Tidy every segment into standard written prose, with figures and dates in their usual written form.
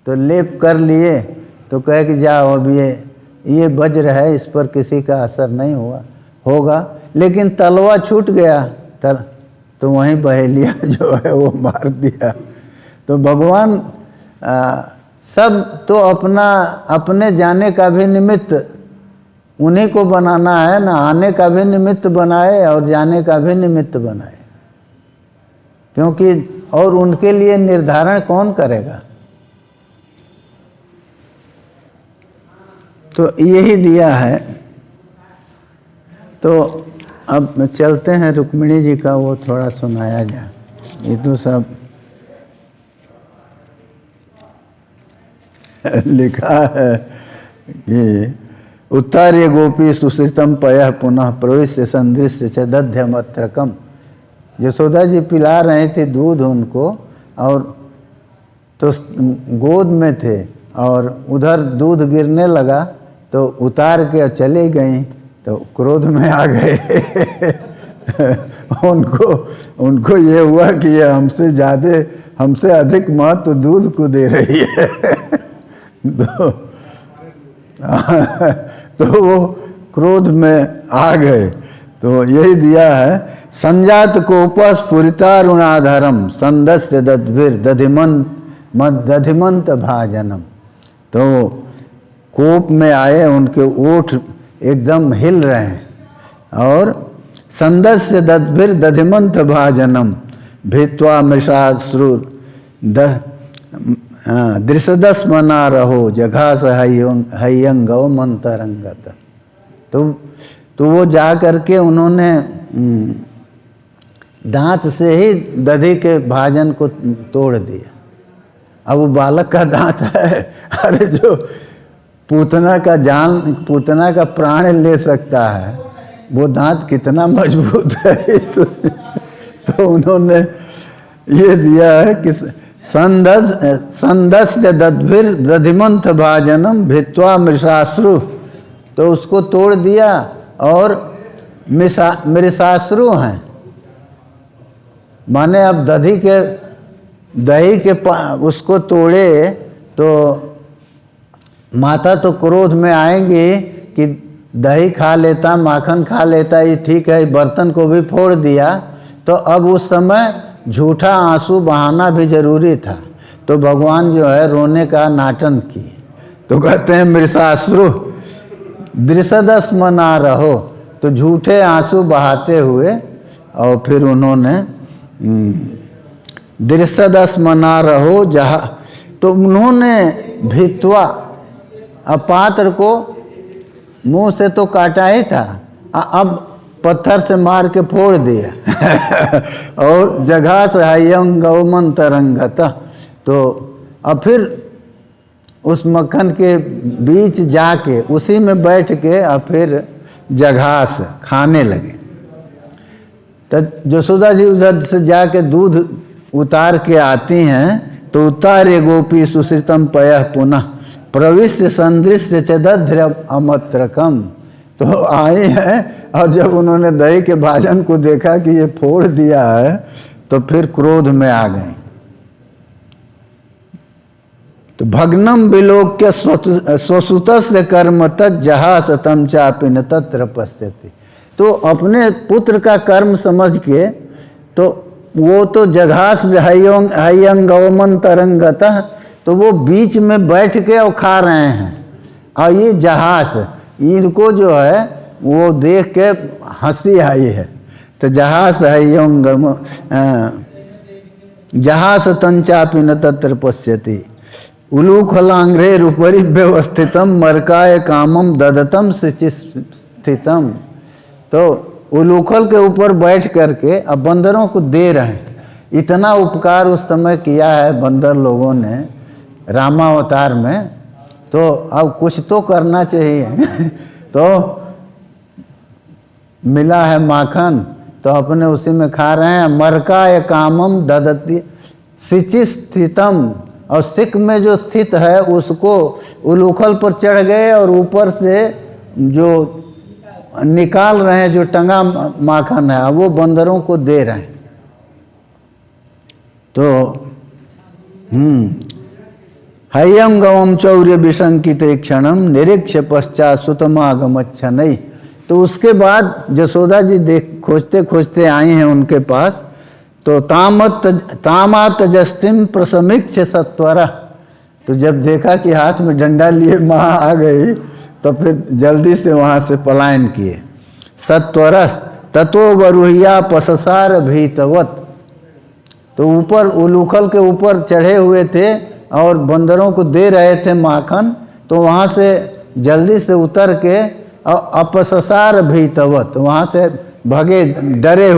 तो लेप कर लिए, तो कहे कि जाओ अब ये वज्र है, इस पर किसी का असर नहीं होगा। लेकिन तलवा छूट गया, तो वहीं बहेलिया जो है वो मार दिया। तो भगवान सब तो अपने जाने का भी निमित्त उन्हीं को बनाना है ना, आने का भी निमित्त बनाए और जाने का भी निमित्त बनाए, क्योंकि और उनके लिए निर्धारण कौन करेगा। तो यही दिया है। तो अब चलते हैं रुक्मिणी जी का, वो थोड़ा सुनाया जाए। ये तो सब लिखा है कि उत्तार्य गोपी सुश्रितम पयः पुनः प्रविश्य संदृश्य च दध्यमत्रकम। यशोदा जी पिला रहे थे दूध उनको, और तो गोद में थे और उधर दूध गिरने लगा, तो उतार के चले गई, तो क्रोध में आ गए। उनको ये हुआ कि ये हमसे अधिक महत्व दूध को दे रही है। तो वो क्रोध में आ गए। तो यही दिया है, संजात कोपस्फुरितारुणाधरम संदस्य दद्भिर दधिमंत भाजनम। तो कोप में आए, उनके ओठ एकदम हिल रहे हैं, और संदस्य दद्भिर दधिमंत भाजनम भित्वा मृषाश्रु दृशदस मना रहो जघास हयंगो मंतरंगत। तो वो जा करके उन्होंने दांत से ही दधि के भाजन को तोड़ दिया। अब वो बालक का दांत है, अरे जो पूतना का प्राण ले सकता है, वो दांत कितना मजबूत है। तो उन्होंने ये दिया है कि संदस्य दद्भिर दधिमंथ भाजनम भित्वा मृषाश्रु। तो उसको तोड़ दिया, और मृषाश्रु हैं, माने अब दही के उसको तोड़े, तो माता तो क्रोध में आएंगी कि दही खा लेता, माखन खा लेता, ये ठीक है, बर्तन को भी फोड़ दिया। तो अब उस समय झूठा आंसू बहाना भी जरूरी था। तो भगवान जो है रोने का नाटन किए। तो कहते हैं मृषाश्रु दृशदस मना रहो। तो झूठे आंसू बहाते हुए, और फिर उन्होंने दृशदस मना रहो जहा। तो उन्होंने भित्वा, पात्र को मुंह से तो काटा ही था, अब पत्थर से मार के फोड़ दिया। और जगह से हयंगो मंतरंगत। तो अब फिर उस मक्खन के बीच जाके उसी में बैठ के और फिर जघास खाने लगे। तो यशोदा जी उधर से जाके दूध उतार के आती हैं, तो उतारे गोपी सुश्रितम पयः पुनः प्रविश्य संदृश्य च दध्र अमत्रकम। तो आए हैं, और जब उन्होंने दही के भाजन को देखा कि ये फोड़ दिया है, तो फिर क्रोध में आ गए। तो भग्नम विलोक्य स्वसुतस्य कर्म तज्जहास तम चापि न तत्र पश्यति। तो अपने पुत्र का कर्म समझ के, तो वो तो जघास हयंगवमन तरंगतः, तो वो बीच में बैठ के और खा रहे हैं। और ये जहास, इनको जो है वो देख के हंसी आई है। तो जहास हयंगम जहास तंचापि न तत्र पश्यति उलूखलांग्रे रूपरि व्यवस्थितम मरकाय कामम ददतम स्थितम। तो उलूखल के ऊपर बैठ करके अब बंदरों को दे रहे हैं। इतना उपकार उस समय किया है बंदर लोगों ने रामावतार में, तो अब कुछ तो करना चाहिए। तो मिला है माखन, तो अपने उसी में खा रहे हैं। मरकाय कामम ददति सिचि स्थितम, और सिक में जो स्थित है उसको उलूखल पर चढ़ गए, और ऊपर से जो निकाल रहे हैं, जो टंगा माखन है, वो बंदरों को दे रहे हैं। तो हयम गवम चौर्य विशंकित क्षणम निरीक्ष पश्चात सुतमागमच्छनई। तो उसके बाद यशोदा जी देख खोजते खोजते आई हैं उनके पास। तो तामात जस्टिम प्रसमीक्ष सत्वरा। तो जब देखा कि हाथ में डंडा लिए माँ आ गई तो फिर जल्दी से वहाँ से पलायन किए। सत्वरस ततो वरुहिया पससार भीतवत। तो ऊपर उलूखल के ऊपर चढ़े हुए थे और बंदरों को दे रहे थे माखन। तो वहाँ से जल्दी से उतर के अपससार भीतवत, वहाँ से भगे डरे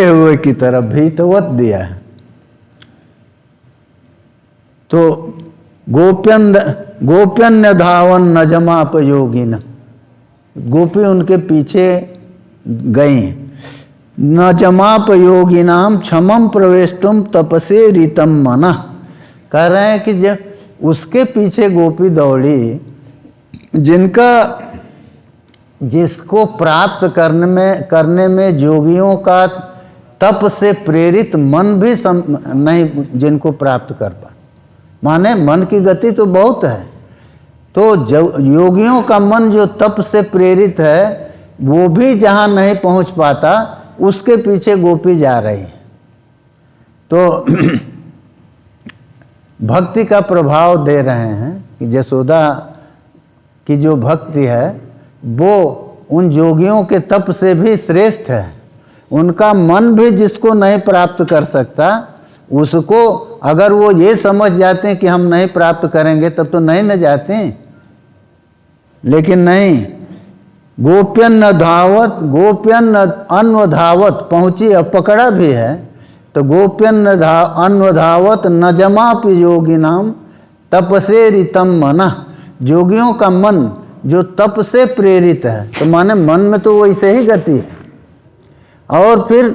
हुए की तरफ भीतवत दिया है। तो गोप्यन्य धावन नजमाप योगिन, गोपी उनके पीछे गई। नजमाप योगिनाम क्षमम प्रवेष्टुम तपसे रीतम मना। कह रहे हैं कि जब उसके पीछे गोपी दौड़ी, जिसको प्राप्त करने में जोगियों का तप से प्रेरित मन भी नहीं जिनको प्राप्त कर पा, माने मन की गति तो बहुत है। तो योगियों का मन जो तप से प्रेरित है वो भी जहाँ नहीं पहुँच पाता, उसके पीछे गोपी जा रही है। तो भक्ति का प्रभाव दे रहे हैं कि यशोदा की जो भक्ति है वो उन योगियों के तप से भी श्रेष्ठ है। उनका मन भी जिसको नहीं प्राप्त कर सकता, उसको अगर वो ये समझ जाते हैं कि हम नहीं प्राप्त करेंगे तब तो नहीं न जाते। लेकिन नहीं, गोप्यन अन्वधावत पहुँची, अब पकड़ा भी है। तो गोप्यन अन्वधावत न जमाप योगी नाम तपसे रितम मना। योगियों का मन जो तप से प्रेरित है, तो माने मन में तो वैसे ही गति है। और फिर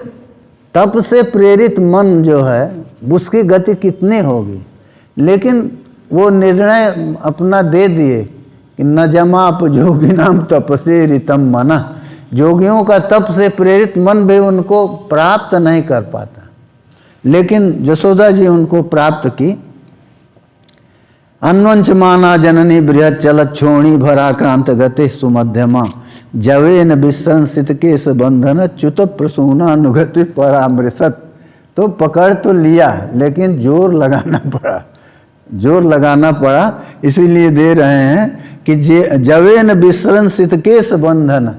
तप से प्रेरित मन जो है उसकी गति कितनी होगी। लेकिन वो निर्णय अपना दे दिए कि न जमाप योगी नाम तपसे रितम मना। योगियों का तप से प्रेरित मन भी उनको प्राप्त नहीं कर पाता, लेकिन यशोदा जी उनको प्राप्त की। अन्वंच माना जननी बृहत चलत छोणी भराक्रांत गति सुमध्यमा जवेन विसंसित केश बंधन च्युत प्रसूनानुगति परामृशत। तो पकड़ तो लिया लेकिन जोर लगाना पड़ा। इसीलिए दे रहे हैं कि जवेन विसंसित केश बंधन,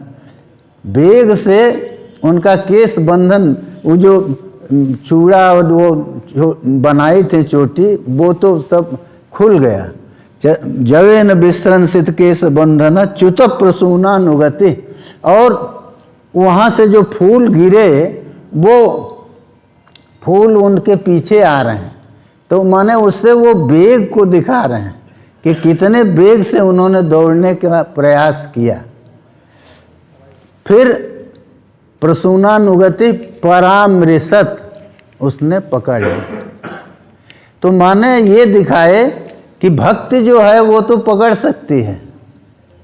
वेग से उनका केश बंधन, वो जो चूड़ा और वो बनाई थी चोटी, वो तो सब खुल गया। जवेन विसंसित केश बंधन च्युत प्रसूनानुगति। और वहाँ से जो फूल गिरे वो फूल उनके पीछे आ रहे हैं। तो माने उससे वो वेग को दिखा रहे हैं कि कितने वेग से उन्होंने दौड़ने का प्रयास किया। फिर प्रसूनानुगति परामृशत, उसने पकड़ लिया। तो माने ये दिखाए कि भक्ति जो है वो तो पकड़ सकती है,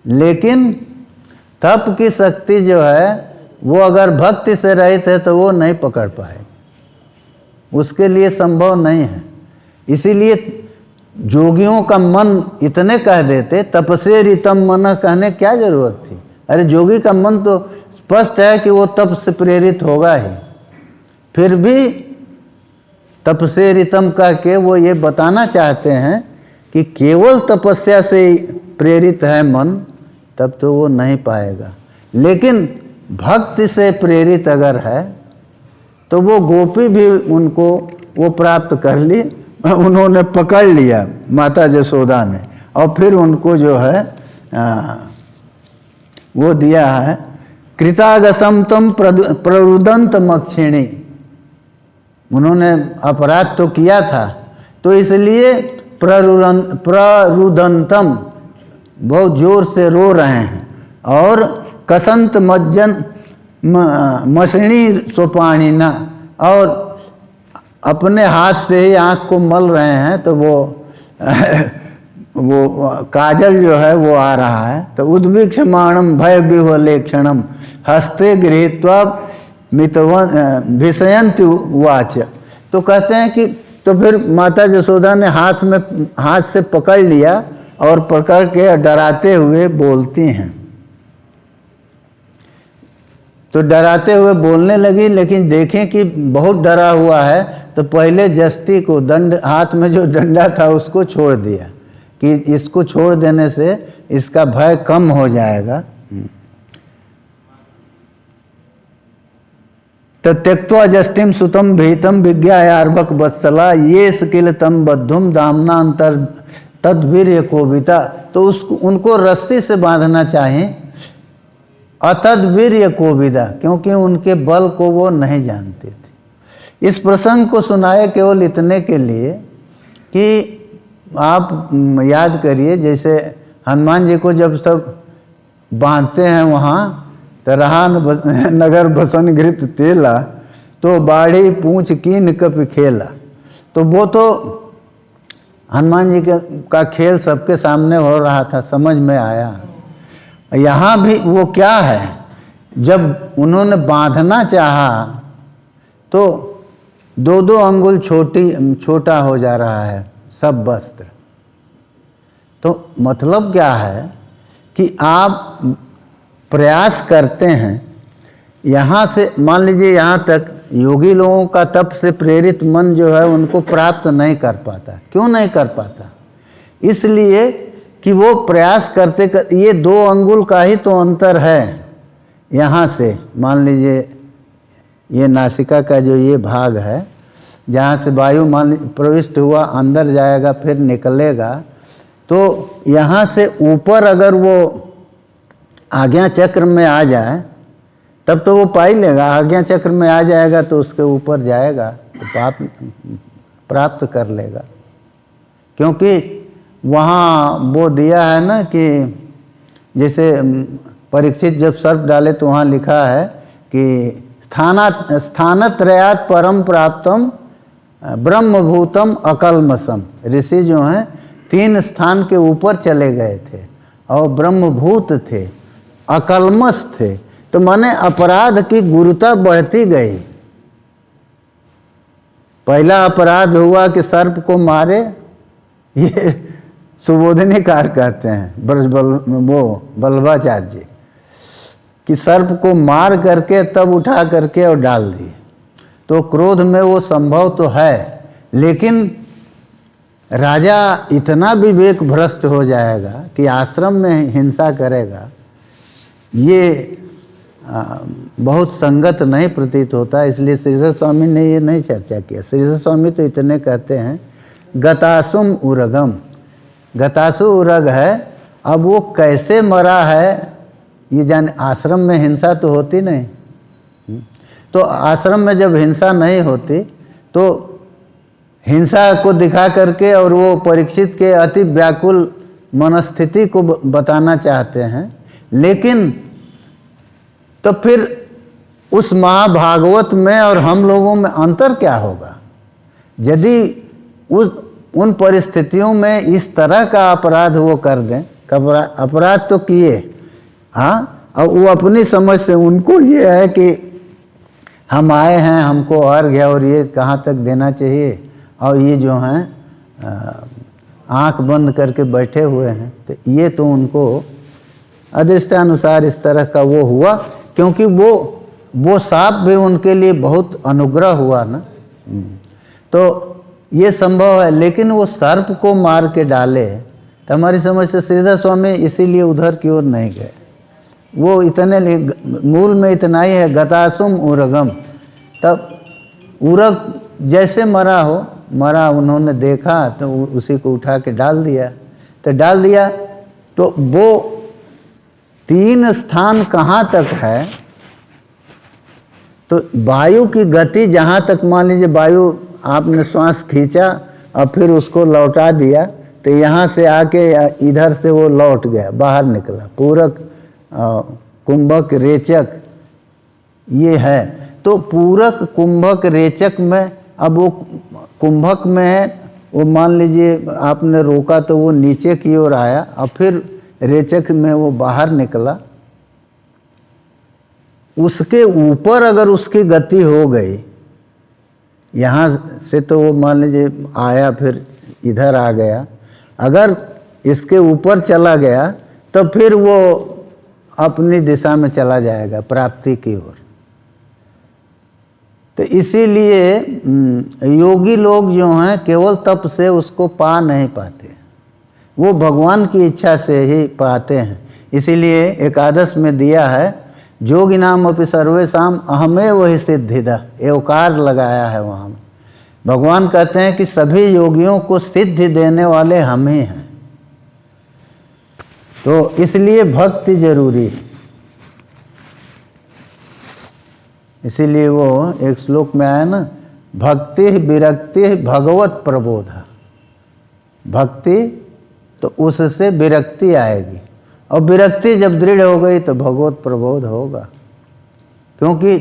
लेकिन तप की शक्ति जो है वो अगर भक्ति से रहित है तो वो नहीं पकड़ पाए, उसके लिए संभव नहीं है। इसीलिए जोगियों का मन इतने कह देते, तपसे रितम मन कहने क्या जरूरत थी। अरे जोगी का मन तो स्पष्ट है कि वो तप से प्रेरित होगा ही, फिर भी तपसे रितम कह के वो ये बताना चाहते हैं कि केवल तपस्या से प्रेरित है मन, तब तो वो नहीं पाएगा। लेकिन भक्ति से प्रेरित अगर है तो वो गोपी भी उनको वो प्राप्त कर ली, उन्होंने पकड़ लिया माता यशोदा ने। और फिर उनको जो है वो दिया है कृतागसम तम प्ररुदंत मक्षिणी। उन्होंने अपराध तो किया था, तो इसलिए प्ररुदंतम, बहुत जोर से रो रहे हैं। और कसंत मज्जन मसणी सोपाणीना, और अपने हाथ से ही आँख को मल रहे हैं। तो वो काजल जो है वो आ रहा है। तो उद्वीक्षमाणम भय विह्वलेक्षणम हस्ते गृहीत्वा मितवन भिषयंति वाच। तो कहते हैं कि तो फिर माता यशोदा ने हाथ से पकड़ लिया और पकड़ के डराते हुए बोलती हैं। तो डराते हुए बोलने लगी, लेकिन देखें कि बहुत डरा हुआ है, तो पहले जस्टी को हाथ में जो डंडा था उसको छोड़ दिया कि इसको छोड़ देने से इसका भय कम हो जाएगा। तो त्यक्त्वा जष्टिम सुतम भीतम विज्ञायार्भक वत्सला ये स्किल तम बद्धुम दामना अंतर तद्वीर्य कोविता। तो उनको रस्सी से बांधना चाहिए, अतद्वीर्य कोविदा, क्योंकि उनके बल को वो नहीं जानते थे। इस प्रसंग को सुनाए केवल इतने के लिए कि आप याद करिए, जैसे हनुमान जी को जब सब बांधते हैं वहाँ, तो रहा नगर बसन घृत तेला, तो बाढ़ी पूछ कीन कपि खेला। तो वो तो हनुमान जी का खेल सबके सामने हो रहा था, समझ में आया। यहाँ भी वो क्या है, जब उन्होंने बांधना चाहा तो 2-2 अंगुल छोटा हो जा रहा है सब वस्त्र। तो मतलब क्या है कि आप प्रयास करते हैं, यहाँ से मान लीजिए यहाँ तक योगी लोगों का तप से प्रेरित मन जो है उनको प्राप्त नहीं कर पाता। क्यों नहीं कर पाता? इसलिए कि वो प्रयास करते ये 2 अंगुल का ही तो अंतर है। यहाँ से मान लीजिए ये नासिका का जो ये भाग है, जहाँ से वायु प्रविष्ट हुआ अंदर जाएगा फिर निकलेगा, तो यहाँ से ऊपर अगर वो आज्ञा चक्र में आ जाए तब तो वो पा ही लेगा। आज्ञा चक्र में आ जाएगा तो उसके ऊपर जाएगा तो पाप प्राप्त कर लेगा। क्योंकि वहाँ वो दिया है ना कि जैसे परीक्षित जब सर्प डाले तो वहाँ लिखा है कि स्थानत्रयात् परम प्राप्तम ब्रह्मभूतम अकल्मषम। ऋषि जो हैं 3 स्थान के ऊपर चले गए थे और ब्रह्मभूत थे, अकल्मष थे। तो माने अपराध की गुरुता बढ़ती गई। पहला अपराध हुआ कि सर्प को मारे, ये सुबोधिनीकार कहते हैं बल्लभाचार्य जी, कि सर्प को मार करके तब उठा करके और डाल दिए। तो क्रोध में वो संभव तो है, लेकिन राजा इतना विवेक भ्रष्ट हो जाएगा कि आश्रम में हिंसा करेगा, ये बहुत संगत नहीं प्रतीत होता। इसलिए श्रीधर स्वामी ने ये नहीं चर्चा किया। श्रीधर स्वामी तो इतने कहते हैं गतासुम उरगम, गतासु उरग है। अब वो कैसे मरा है ये जाने। आश्रम में हिंसा तो होती नहीं, तो आश्रम में जब हिंसा नहीं होती तो हिंसा को दिखा करके और वो परीक्षित के अति व्याकुल मनस्थिति को बताना चाहते हैं। लेकिन तो फिर उस महाभागवत में और हम लोगों में अंतर क्या होगा? यदि उन परिस्थितियों में इस तरह का अपराध वो कर दें, अपराध तो किए, हाँ, और वो अपनी समझ से, उनको ये है कि हम आए हैं, हमको अर्घ्य और ये कहाँ तक देना चाहिए, और ये जो हैं आँख बंद करके बैठे हुए हैं, तो ये तो उनको अदृष्टानुसार इस तरह का वो हुआ। क्योंकि वो साप भी उनके लिए बहुत अनुग्रह हुआ ना। तो ये संभव है। लेकिन वो सर्प को मार के डाले तो हमारी समझ से श्रीधर स्वामी इसीलिए उधर की ओर नहीं गए। वो इतने मूल में इतना ही है गतासुम उरगम। तब उरग जैसे मरा उन्होंने देखा तो उसी को उठा के डाल दिया। तो वो 3 स्थान कहाँ तक है? तो वायु की गति जहाँ तक, मान लीजिए वायु आपने श्वास खींचा और फिर उसको लौटा दिया, तो यहाँ से आके इधर से वो लौट गया, बाहर निकला। पूरक, कुंभक, रेचक ये है। तो पूरक, कुंभक, रेचक में अब वो कुंभक में है, वो मान लीजिए आपने रोका तो वो नीचे की ओर आया और फिर रेचक में वो बाहर निकला। उसके ऊपर अगर उसकी गति हो गई यहाँ से तो वो मान लीजिए आया फिर इधर आ गया, अगर इसके ऊपर चला गया तो फिर वो अपनी दिशा में चला जाएगा प्राप्ति की ओर। तो इसीलिए योगी लोग जो हैं केवल तप से उसको पा नहीं पाते, वो भगवान की इच्छा से ही पाते हैं। इसीलिए एकादश में दिया है जोगिनाम अपि सर्वेषाम अहमेव हि सिद्धिदा, एवकार लगाया है वहाँ। भगवान कहते हैं कि सभी योगियों को सिद्धि देने वाले हम ही हैं। तो इसलिए भक्ति जरूरी है। इसीलिए वो एक श्लोक में आया ना, भक्ति विरक्ति भगवत प्रबोध। भक्ति तो उससे विरक्ति आएगी, और विरक्ति जब दृढ़ हो गई तो भगवत प्रबोध होगा। क्योंकि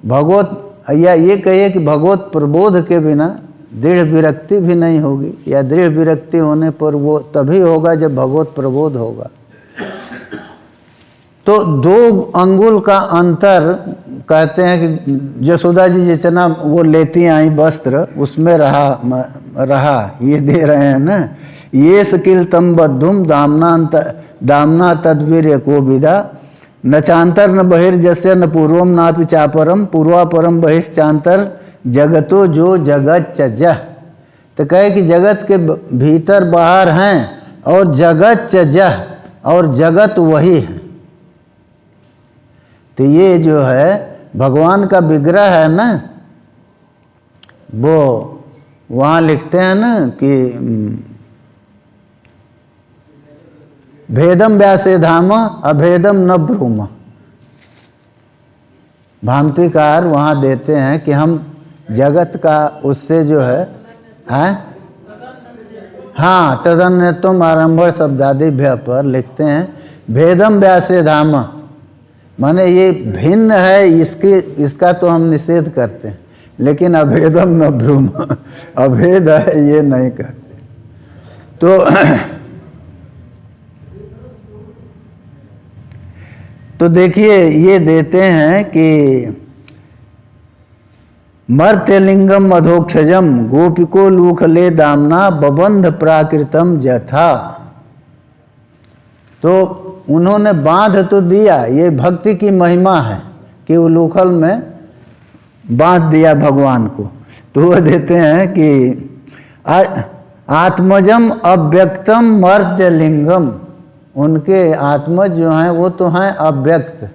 भगवत, या ये कहिए कि भगवत प्रबोध के बिना दृढ़ विरक्ति भी नहीं होगी, या दृढ़ विरक्ति होने पर वो तभी होगा जब भगवत प्रबोध होगा। तो 2 अंगुल का अंतर कहते हैं कि यशोदा जी जितना वो लेती आई वस्त्र उसमें रहा ये दे रहे हैं ना, ये स्किल तम बद्धुम दामना तद्वीर को विदा न चांतर न बहिर्जस्य न पूर्वम नापि चापरम पूर्वापरम बहिश्चांतर जगतो जो जगत चजह। तो कहे कि जगत के भीतर बाहर हैं और जगत चजह, और जगत वही है। तो ये जो है भगवान का विग्रह है ना, वो वहाँ लिखते हैं ना कि भेदम व्यासे धाम अभेदम न ब्रूम। भामतीकार वहाँ देते हैं कि हम जगत का उससे जो है हाँ तदन्यतम आरंभ शब्दादिभ्य पर लिखते हैं भेदम व्यासे धाम, माने ये भिन्न है, इसका तो हम निषेध करते हैं, लेकिन अभेदम न ब्रूम, अभेद है ये नहीं कहते। तो देखिए ये देते हैं कि मर्त्यलिंगम अधोक्षजम गोपिको लूखले दामना बबंध प्राकृतम जथा। तो उन्होंने बांध तो दिया, ये भक्ति की महिमा है कि वो लूखल में बांध दिया भगवान को। तो वो देते हैं कि आत्मजम अव्यक्तम मर्त्यलिंगम, उनके आत्मज जो हैं वो तो हैं अव्यक्त,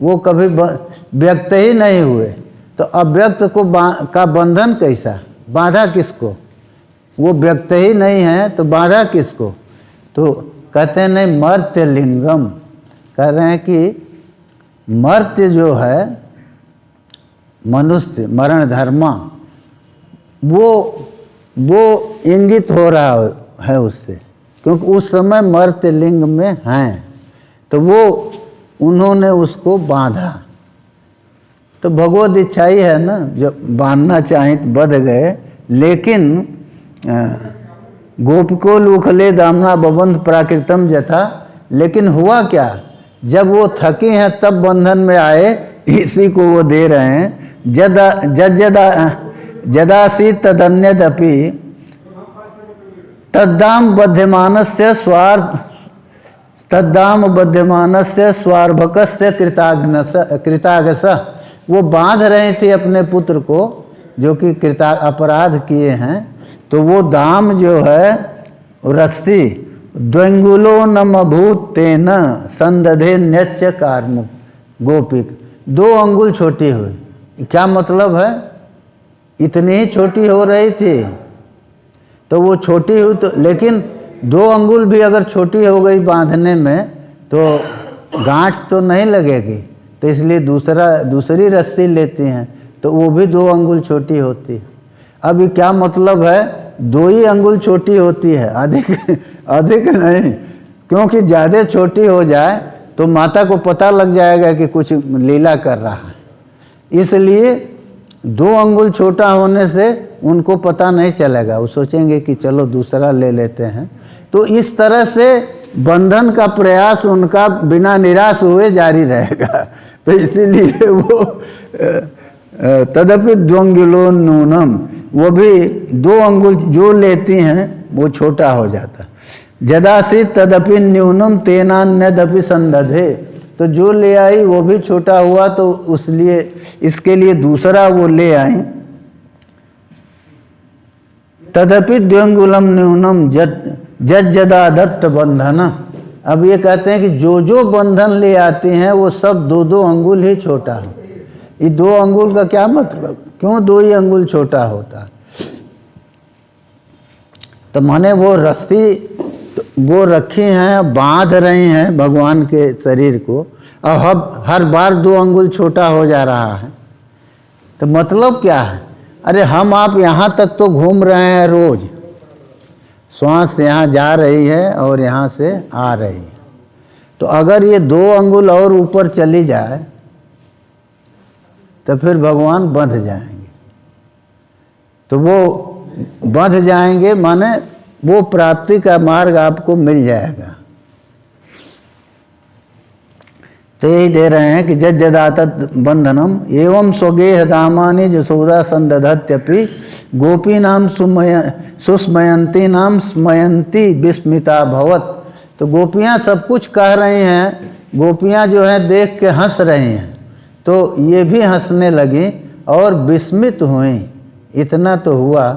वो कभी व्यक्त ही नहीं हुए। तो अव्यक्त को का बंधन कैसा, बांधा किसको, वो व्यक्त ही नहीं है तो बांधा किसको। तो कहते हैं नहीं मर्त्य लिंगम, कह रहे हैं कि मर्त्य जो है मनुष्य मरण धर्मा, वो इंगित हो रहा है उससे, क्योंकि उस समय मर्त्य लिंग में हैं, तो वो उन्होंने उसको बांधा। तो भगवत इच्छा ही है ना, जब बांधना चाहे बध गए, लेकिन गोपिको लूखले दामना बबंध प्राकृतम जथा। लेकिन हुआ क्या, जब वो थकी हैं तब बंधन में आए, इसी को वो दे रहे हैं जदासी तदन्यदपि तद्दाम बध्यमानस्य स्वार्भकस्य कृतागस। वो बांध रहे थे अपने पुत्र को जो कि अपराध किए हैं, तो वो दाम जो है रस्सी द्वंगुलो नमभूत तेन संदधे न्यच कार्मुक गोपिक, 2 अंगुल छोटी हुई। क्या मतलब है, इतनी ही छोटी हो रही थी तो वो छोटी हुई, तो लेकिन 2 अंगुल भी अगर छोटी हो गई बांधने में तो गांठ तो नहीं लगेगी, तो इसलिए दूसरी रस्सी लेती हैं, तो वो भी 2 अंगुल छोटी होती है। अभी क्या मतलब है, 2 ही अंगुल छोटी होती है, अधिक नहीं, क्योंकि ज़्यादा छोटी हो जाए तो माता को पता लग जाएगा कि कुछ लीला कर रहा है। इसलिए 2 अंगुल छोटा होने से उनको पता नहीं चलेगा, वो सोचेंगे कि चलो दूसरा ले लेते हैं। तो इस तरह से बंधन का प्रयास उनका बिना निराश हुए जारी रहेगा। तो इसीलिए वो तदपि द्वंगुलो नूनम, वो भी 2 अंगुल जो लेती हैं वो छोटा हो जाता। जदासी तदपि न्यूनम तेनान्यदपि संदधे, तो जो ले आई वो भी छोटा हुआ, तो इसके लिए दूसरा वो ले आई। तदपि द्वंगुलम न्यूनम जदा दत्त बंधन। अब ये कहते हैं कि जो जो बंधन ले आती हैं वो सब 2-2 अंगुल ही छोटा है। ये 2 अंगुल का क्या मतलब, क्यों 2 ही अंगुल छोटा होता? तो माने वो रस्सी वो रखी हैं, बांध रही हैं भगवान के शरीर को, और हर बार 2 अंगुल छोटा हो जा रहा है। तो मतलब क्या है? अरे हम आप यहाँ तक तो घूम रहे हैं रोज, श्वास यहाँ जा रही है और यहाँ से आ रही है, तो अगर ये 2 अंगुल और ऊपर चली जाए तो फिर भगवान बंध जाएंगे। तो वो बंध जाएंगे माने वो प्राप्ति का मार्ग आपको मिल जाएगा। तो यही दे रहे हैं कि जज्जदातत बंधनम एवं स्वगेह दामानि जसोदा संदधत्यपि गोपी नाम सुस्मयंती नाम स्मयंती विस्मिता भवत। तो गोपियाँ सब कुछ कह रही हैं, गोपियाँ जो है देख के हंस रही हैं, तो ये भी हंसने लगी और विस्मित हुई। इतना तो हुआ।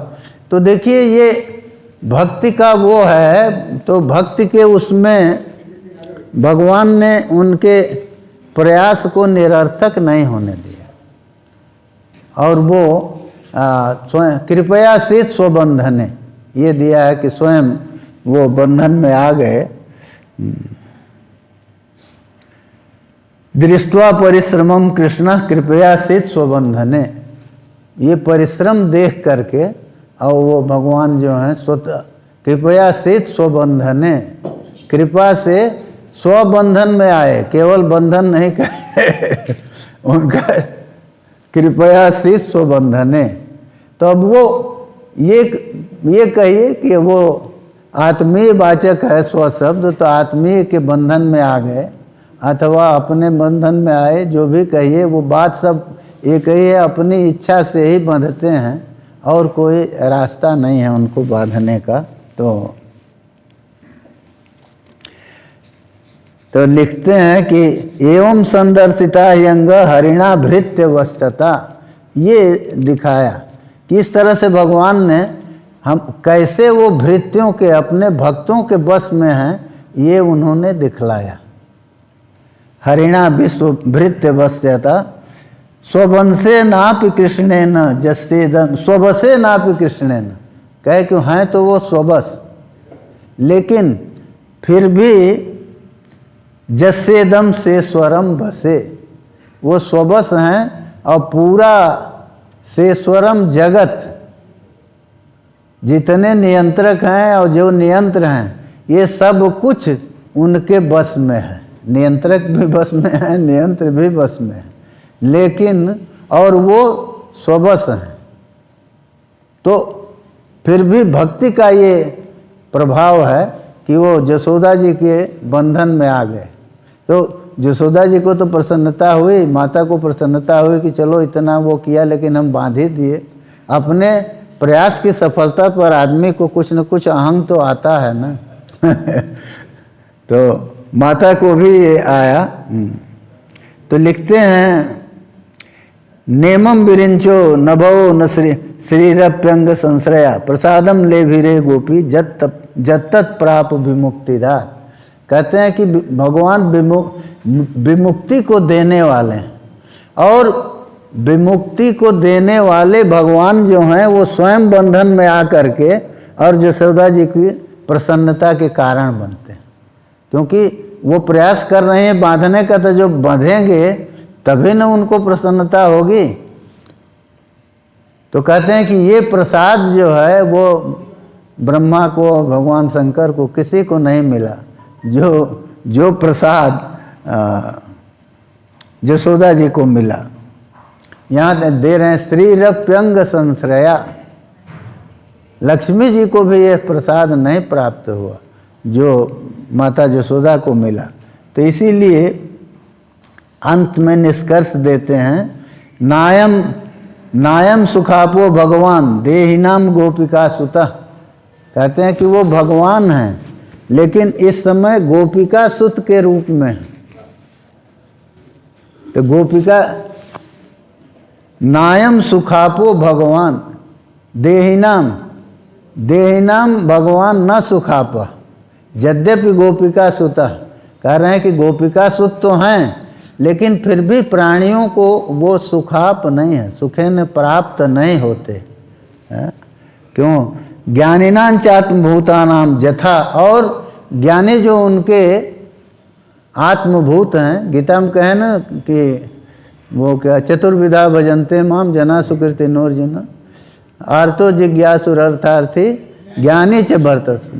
तो देखिए ये भक्ति का वो है, तो भक्ति के उसमें भगवान ने उनके प्रयास को निरर्थक नहीं होने दिया, और वो स्वयं कृपया से स्वबंधने ये दिया है कि स्वयं वो बंधन में आ गए। दृष्ट्वा परिश्रमम कृष्ण कृपया से स्वबंधने, ये परिश्रम देख करके और वो भगवान जो हैं स्वतः कृपया से स्वबंधने, कृपा से स्वबंधन में आए, केवल बंधन नहीं कहे उनका कृपया से स्वबंधने। तो अब वो ये कहिए कि वो आत्मीय वाचक है स्व शब्द, तो आत्मीय के बंधन में आ गए अथवा अपने बंधन में आए, जो भी कहिए वो बात सब एक ही है, अपनी इच्छा से ही बंधते हैं और कोई रास्ता नहीं है उनको बांधने का। तो लिखते हैं कि एवं संदर्शिता यंग हरिणा भृत्य वस्तता, ये दिखाया कि इस तरह से भगवान ने हम कैसे वो भृत्यों के अपने भक्तों के बस में हैं, ये उन्होंने दिखलाया। हरिणा विश्व भृत्य वस्यता स्वबंसे नापि कृष्णेन जस्सेदम, स्वबसे नापि कृष्णेन, कहे कि हैं तो वो स्वबस, लेकिन फिर भी जस्सेदम से स्वरम बसे, वो स्वबस हैं और पूरा सेश्वरम जगत जितने नियंत्रक हैं और जो नियंत्र हैं ये सब कुछ उनके बस में है। नियंत्रक भी बस में है, नियंत्र भी बस में है, लेकिन और वो स्वबस हैं। तो फिर भी भक्ति का ये प्रभाव है कि वो जसोदा जी के बंधन में आ गए। तो जसोदा जी को तो प्रसन्नता हुई, माता को प्रसन्नता हुई कि चलो इतना वो किया लेकिन हम बांध ही दिए। अपने प्रयास की सफलता पर आदमी को कुछ न कुछ अहंग तो आता है ना तो माता को भी ये आया। तो लिखते हैं नेमम विरिंचो नभो न श्रीरप्यंग संश्रया प्रसादम ले भीरे गोपी जत्तत प्राप विमुक्तिदार। कहते हैं कि भगवान विमुक्ति को देने वाले हैं, और विमुक्ति को देने वाले भगवान जो हैं वो स्वयं बंधन में आकर के और जसोदा जी की प्रसन्नता के कारण बनते हैं, क्योंकि वो प्रयास कर रहे हैं बांधने का, तो जो बांधेंगे तभी न उनको प्रसन्नता होगी। तो कहते हैं कि ये प्रसाद जो है वो ब्रह्मा को, भगवान शंकर को, किसी को नहीं मिला जो प्रसाद जसोदा जी को मिला। यहाँ दे रहे हैं श्रीरप्यंग संश्रया, लक्ष्मी जी को भी यह प्रसाद नहीं प्राप्त हुआ जो माता जसोदा को मिला। तो इसीलिए अंत में निष्कर्ष देते हैं नायम नायम सुखापो भगवान देहिनाम गोपिका सुतः, कहते हैं कि वो भगवान हैं लेकिन इस समय गोपिका सुत के रूप में है। तो गोपिका नायम सुखापो भगवान देहिनाम, देहिनाम भगवान न सुखाप, यद्यपि गोपिका सुतः, कह रहे हैं कि गोपिका सुत तो हैं लेकिन फिर भी प्राणियों को वो सुखाप नहीं है, सुखेन प्राप्त नहीं होते है? क्यों? ज्ञानिनां चात्मभूतानां यथा, और ज्ञानी जो उनके आत्मभूत हैं, गीता में कहे ना कि वो क्या चतुर्विधा भजन्ते माम जना सुकृतिनोर्जुन आर्तो जिज्ञासुरर्थार्थी ज्ञानी च भरतस्म।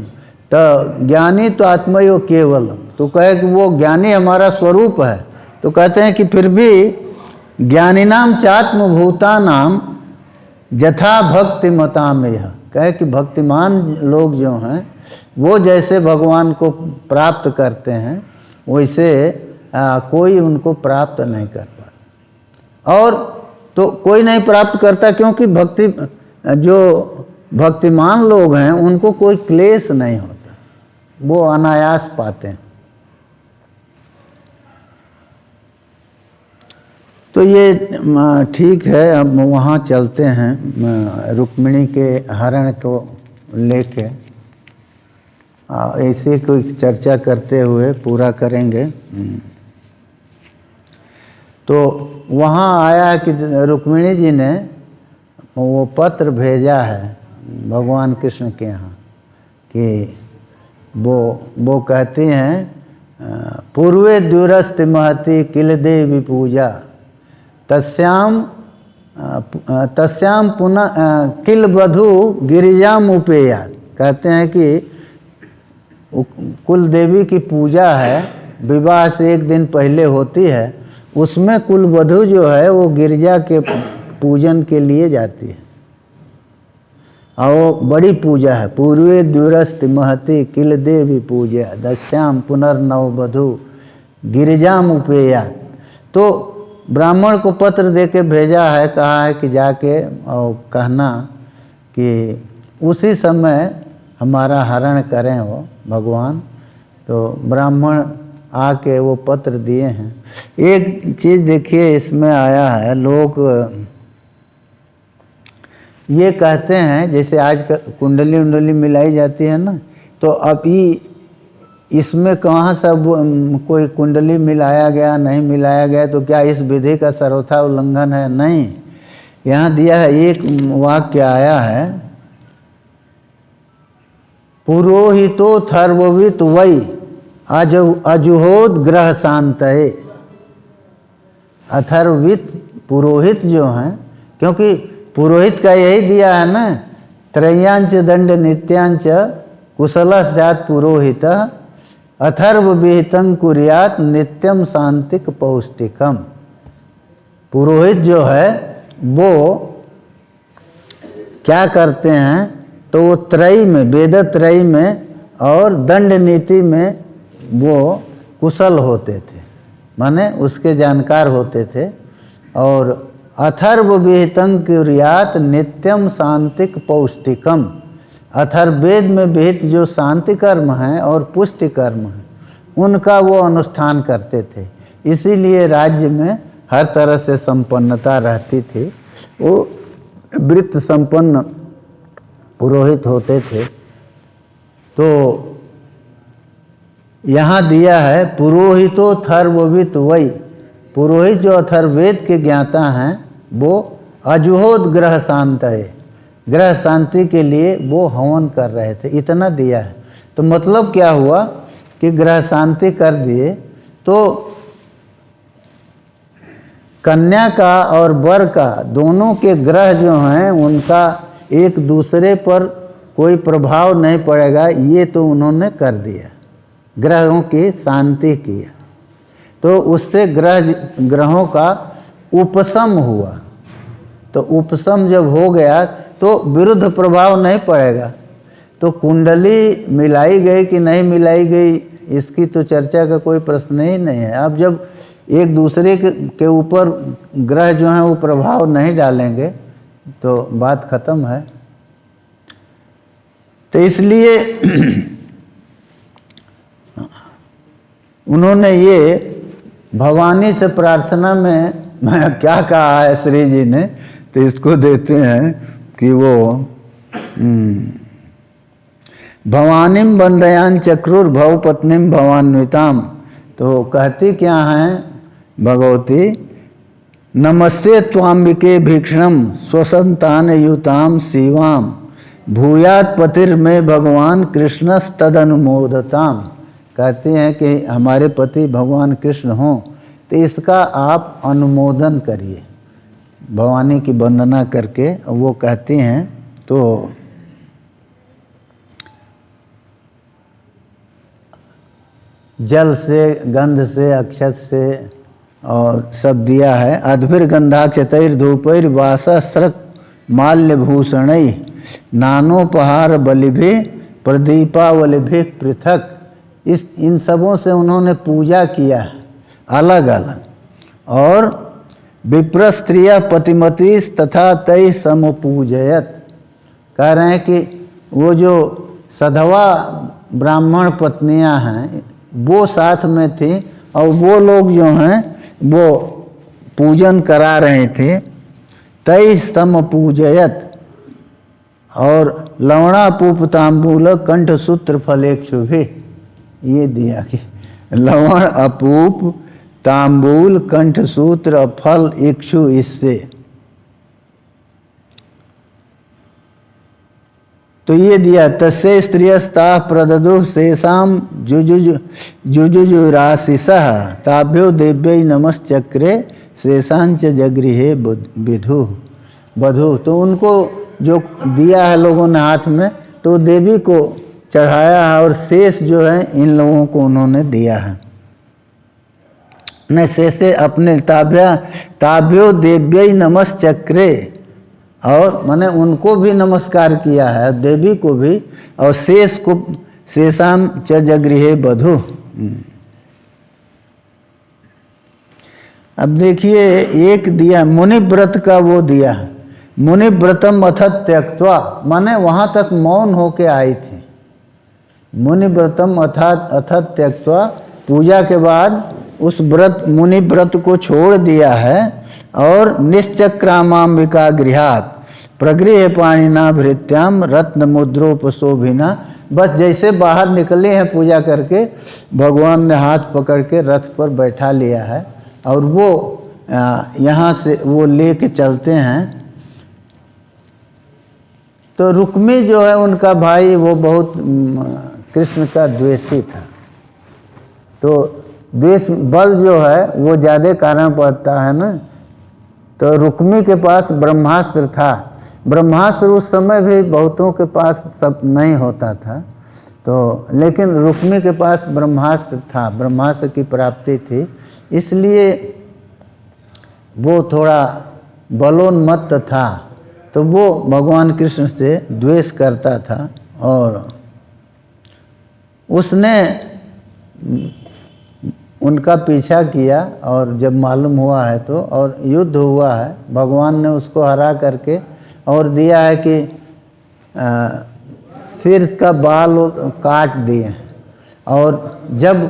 तो ज्ञानी तो आत्मयो केवल, तो कहे कि वो ज्ञानी हमारा स्वरूप है। तो कहते हैं कि फिर भी ज्ञानिनाम चात्मभूतानाम यथा भक्ति मतामेय, कहे कि भक्तिमान लोग जो हैं वो जैसे भगवान को प्राप्त करते हैं वैसे कोई उनको प्राप्त नहीं कर पाता। और तो कोई नहीं प्राप्त करता क्योंकि भक्ति जो भक्तिमान लोग हैं उनको कोई क्लेश नहीं होता, वो अनायास पाते हैं। तो ये ठीक है, अब वहाँ चलते हैं रुक्मिणी के हरण को लेके, ऐसे कोई चर्चा करते हुए पूरा करेंगे। तो वहाँ आया है कि रुक्मिणी जी ने वो पत्र भेजा है भगवान कृष्ण के यहाँ कि वो कहती हैं पूर्वे दूरस्थ महति किल देवी पूजा तस्याम पुनः किल वधु गिरिजाम उपेयात, कहते हैं कि कुल देवी की पूजा है, विवाह से एक दिन पहले होती है, उसमें कुल वधु जो है वो गिरजा के पूजन के लिए जाती है और वो बड़ी पूजा है। पूर्वे दूरस्थ महति किल देवी पूजा दस्याम पुनर्नव वधु गिरिजाम उपेयात। तो ब्राह्मण को पत्र देके भेजा है, कहा है कि जाके और कहना कि उसी समय हमारा हरण करें वो भगवान। तो ब्राह्मण आके वो पत्र दिए हैं। एक चीज़ देखिए इसमें आया है, लोग ये कहते हैं जैसे आज कुंडली उंडली मिलाई जाती है ना, तो अभी इसमें कहाँ सब कोई कुंडली मिलाया गया नहीं मिलाया गया, तो क्या इस विधि का सर्वथा उल्लंघन है? नहीं। यहाँ दिया है एक वाक्य आया है, पुरोहितो थर्ववित वै अजुहोद ग्रह शांतये। अथर्ववित पुरोहित जो हैं, क्योंकि पुरोहित का यही दिया है ना, त्रयांच दंड नित्यांच कुशलस्यात् पुरोहित अथर्व विहितं कुर्यात् नित्यम शांतिक पौष्टिकम। पुरोहित जो है वो क्या करते हैं, तो वो त्रयी में, वेद त्रयी में और दंड नीति में वो कुशल होते थे, माने उसके जानकार होते थे। और अथर्व विहितं कुर्यात् नित्यम शांतिक पौष्टिकम, अथर्ववेद में विहित जो शांति कर्म हैं और पुष्टि कर्म हैं उनका वो अनुष्ठान करते थे, इसीलिए राज्य में हर तरह से संपन्नता रहती थी। वो वृत्त संपन्न पुरोहित होते थे। तो यहाँ दिया है पुरोहितो थर्ववित वै, पुरोहित जो अथर्ववेद के ज्ञाता हैं वो अजुहोद ग्रह शांत है, ग्रह शांति के लिए वो हवन कर रहे थे, इतना दिया है। तो मतलब क्या हुआ कि ग्रह शांति कर दिए तो कन्या का और वर का दोनों के ग्रह जो हैं उनका एक दूसरे पर कोई प्रभाव नहीं पड़ेगा, ये तो उन्होंने कर दिया, ग्रहों की शांति किया। तो उससे ग्रहों का उपशम हुआ। तो उपशम जब हो गया तो विरुद्ध प्रभाव नहीं पड़ेगा। तो कुंडली मिलाई गई कि नहीं मिलाई गई इसकी तो चर्चा का कोई प्रश्न ही नहीं है। अब जब एक दूसरे के ऊपर ग्रह जो हैं वो प्रभाव नहीं डालेंगे तो बात खत्म है। तो इसलिए उन्होंने ये भवानी से प्रार्थना में क्या कहा है श्री जी ने, तो इसको देते हैं कि वो भवानीम वंदयान चक्रुर्भव पत्नीम भवान्विताम। तो कहती क्या हैं भगवती, नमस्ते त्वाम्बिके भीक्षणम स्वसंतान युताम शिवाम भूयात पतिर्मे भगवान कृष्णस्तदनुमोदताम। कहते हैं कि हमारे पति भगवान कृष्ण हों तो इसका आप अनुमोदन करिए, भवानी की वंदना करके। वो कहती हैं तो जल से, गंध से, अक्षत से और सब दिया है। अद्भिर गंधाक्षतैर धूपैर वासस्रक माल्यभूषणै नानोपहार बलिभि प्रदीपावलिभि पृथक। इन सबों से उन्होंने पूजा किया है अलग अलग। और विप्र स्त्रिया पतिमती तथा तय समपूजयत। कह रहे हैं कि वो जो सधवा ब्राह्मण पत्नियां हैं वो साथ में थी और वो लोग जो हैं वो पूजन करा रहे थे। तय समपूजयत। और लवणापूप तांबूल कंठ सूत्र फलेक्षु भी ये दिया कि लवण अपूप तांबूल कंठ सूत्र फल इक्षु इससे। तो ये दिया। तस्य स्त्रियस्ता प्रददु शेषाम जुजुजुराशिषः ताभ्यो देव्यै नमश्चक्रे शेषांच जगृहे विधु बधु। तो उनको जो दिया है लोगों ने हाथ में, तो देवी को चढ़ाया है और शेष जो है इन लोगों को उन्होंने दिया है। न शेषे अपने ताभ्यो देव्यै नमश्चक्रे, और मैंने उनको भी नमस्कार किया है, देवी को भी, और शेष को शेषाम च जगृहे बधु। अब देखिए एक दिया मुनिव्रत का, वो दिया मुनिव्रतम अथ त्यक्त्वा, माने वहाँ तक मौन होके आई थी। मुनिव्रतम अथ त्यक्त्वा, पूजा के बाद उस व्रत मुनिव्रत को छोड़ दिया है। और निश्चक्रामाम्बिका गृहात प्रगृह पाणिना भृत्याम रत्न मुद्रोपशोभिना। बस जैसे बाहर निकले हैं पूजा करके, भगवान ने हाथ पकड़ के रथ पर बैठा लिया है और वो यहाँ से वो लेके चलते हैं। तो रुक्मी जो है उनका भाई, वो बहुत कृष्ण का द्वेषी था। तो द्वेष बल जो है वो ज़्यादा कारण पड़ता है ना। तो रुक्मी के पास ब्रह्मास्त्र था। ब्रह्मास्त्र उस समय भी बहुतों के पास सब नहीं होता था, तो लेकिन रुक्मी के पास ब्रह्मास्त्र था, ब्रह्मास्त्र की प्राप्ति थी, इसलिए वो थोड़ा बलोन्मत्त था। तो वो भगवान कृष्ण से द्वेष करता था और उसने उनका पीछा किया। और जब मालूम हुआ है तो, और युद्ध हुआ है, भगवान ने उसको हरा करके और दिया है कि सिर का बाल काट दिए। और जब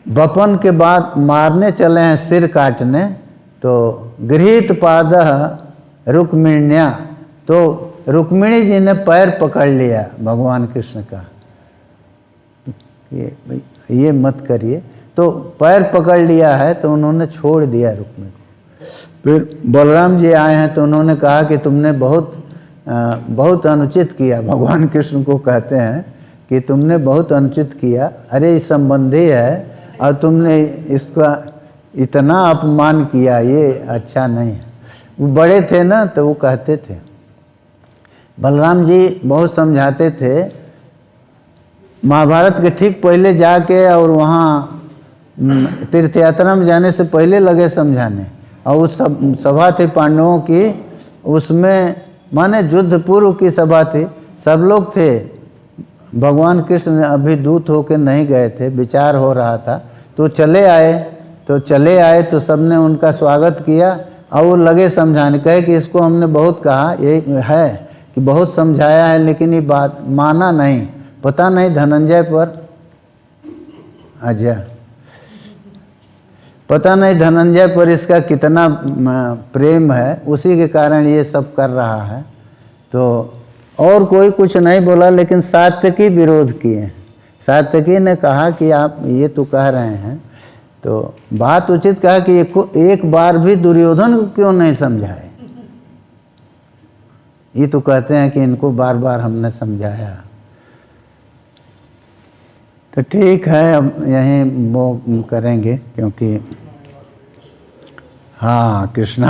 बपन के बाद मारने चले हैं सिर काटने, तो गृहीत पादः रुक्मिण्या, तो रुक्मिणी जी ने पैर पकड़ लिया भगवान कृष्ण का, ये मत करिए। तो पैर पकड़ लिया है तो उन्होंने छोड़ दिया रुक्मिणी को। फिर बलराम जी आए हैं तो उन्होंने कहा कि तुमने बहुत अनुचित किया। भगवान कृष्ण को कहते हैं कि तुमने बहुत अनुचित किया। अरे ये संबंधी है और तुमने इसका इतना अपमान किया, ये अच्छा नहीं है। वो बड़े थे ना, तो वो कहते थे। बलराम जी बहुत समझाते थे। महाभारत के ठीक पहले जाके और वहाँ तीर्थ यात्रा में जाने से पहले लगे समझाने। और उस सभा थी पांडवों की, उसमें माने युद्ध पूर्व की सभा थी, सब लोग थे। भगवान कृष्ण अभी दूत होके नहीं गए थे, विचार हो रहा था, तो चले आए तो सबने उनका स्वागत किया। और वो लगे समझाने, कहे कि इसको हमने बहुत कहा, ये है कि बहुत समझाया है लेकिन ये बात माना नहीं। पता नहीं धनंजय पर, अच्छा पता नहीं धनंजय पर इसका कितना प्रेम है, उसी के कारण ये सब कर रहा है। तो और कोई कुछ नहीं बोला, लेकिन सात्यकी विरोध किए। सात्यकी ने कहा कि आप ये तो कह रहे हैं, तो बात उचित कहा कि एक बार भी दुर्योधन को क्यों नहीं समझाए। ये तो कहते हैं कि इनको बार बार हमने समझाया। तो ठीक है, अब यहीं वो करेंगे, क्योंकि हाँ कृष्णा